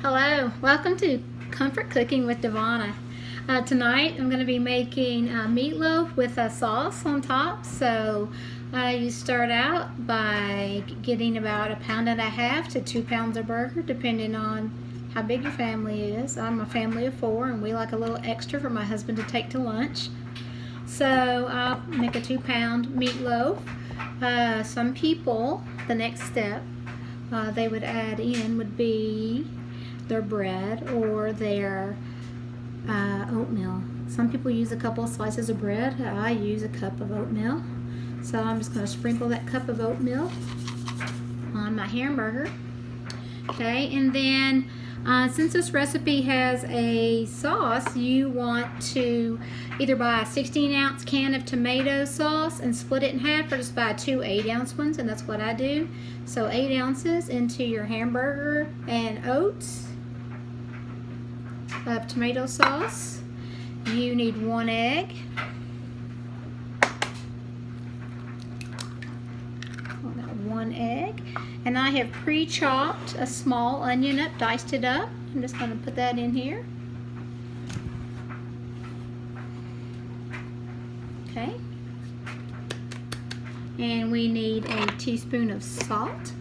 Hello, welcome to Comfort Cooking with Devonna. Tonight I'm going to be making meatloaf with a sauce on top. So you start out by getting about 1.5 to 2 pounds of burger, depending on how big your family is. I'm a family of 4 and we like a little extra for my husband to take to lunch. So I'll make a 2-pound meatloaf. Some people, the next step they would add in would be their bread or their oatmeal. Some people use a couple of slices of bread. I use a cup of oatmeal. So I'm just going to sprinkle that cup of oatmeal on my hamburger. Okay, and then since this recipe has a sauce, you want to either buy a 16-ounce can of tomato sauce and split it in half, or just buy 2 8-ounce ones, and that's what I do. So 8 ounces into your hamburger and oats of tomato sauce. You need 1 egg. I've got 1 egg. And I have pre-chopped a small onion up, diced it up. I'm just going to put that in here. Okay. And we need a teaspoon of salt.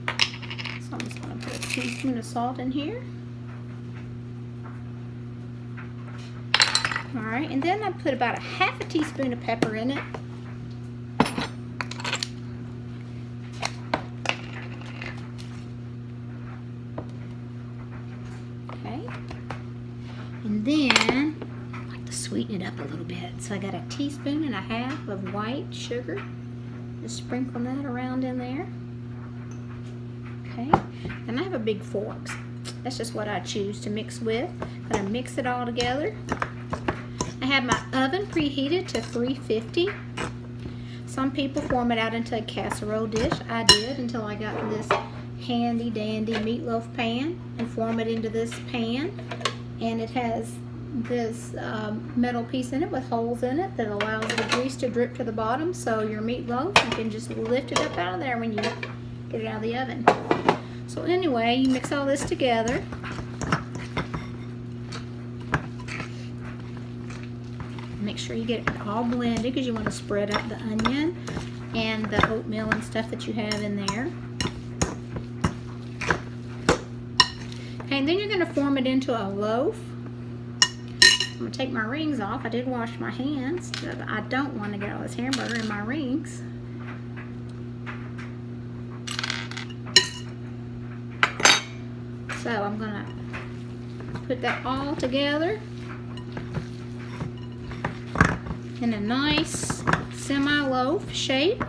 So I'm just going to put a teaspoon of salt in here. Alright, and then I put about 1/2 teaspoon of pepper in it. Okay. And then I like to sweeten it up a little bit. So I got 1.5 teaspoons of white sugar. Just sprinkle that around in there. Okay, and I have a big fork. That's just what I choose to mix with. I'm going to mix it all together. I have my oven preheated to 350. Some people form it out into a casserole dish. I did until I got this handy dandy meatloaf pan and form it into this pan. And it has this metal piece in it with holes in it that allows the grease to drip to the bottom. So your meatloaf, you can just lift it up out of there when you get it out of the oven. So anyway, you mix all this together. Make sure you get it all blended because you want to spread out the onion and the oatmeal and stuff that you have in there. Okay, and then you're going to form it into a loaf. I'm going to take my rings off. I did wash my hands, but I don't want to get all this hamburger in my rings. So I'm going to put that all together in a nice semi-loaf shape.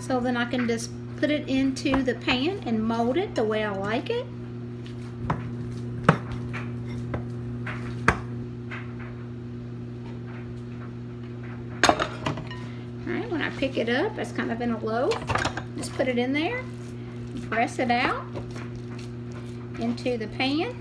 So then I can just put it into the pan and mold it the way I like it. Alright, when I pick it up, it's kind of in a loaf. Just put it in there, press it out into the pan.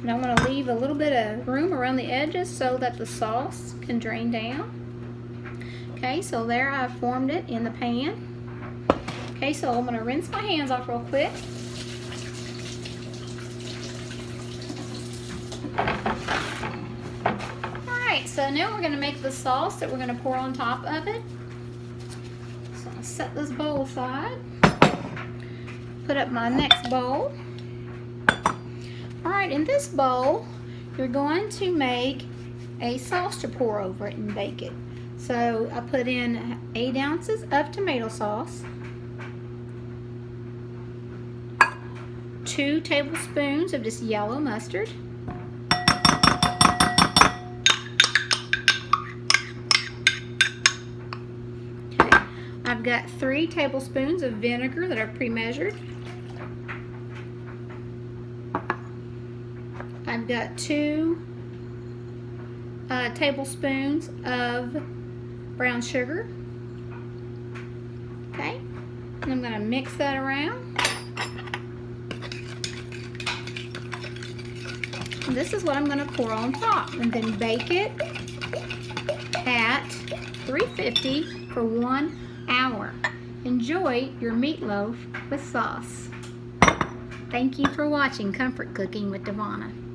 And I'm going to leave a little bit of room around the edges so that the sauce can drain down. Okay, so there I've formed it in the pan. Okay, so I'm going to rinse my hands off real quick. Alright, so now we're going to make the sauce that we're going to pour on top of it. So I'll set this bowl aside. Put up my next bowl. Alright, in this bowl, you're going to make a sauce to pour over it and bake it. So I put in 8 ounces of tomato sauce, 2 tablespoons of this yellow mustard, okay. I've got 3 tablespoons of vinegar that I've pre-measured. I've got 2 tablespoons of brown sugar. Okay, and I'm going to mix that around. And this is what I'm going to pour on top, and then bake it at 350 for 1 hour. Enjoy your meatloaf with sauce. Thank you for watching Comfort Cooking with Devonna.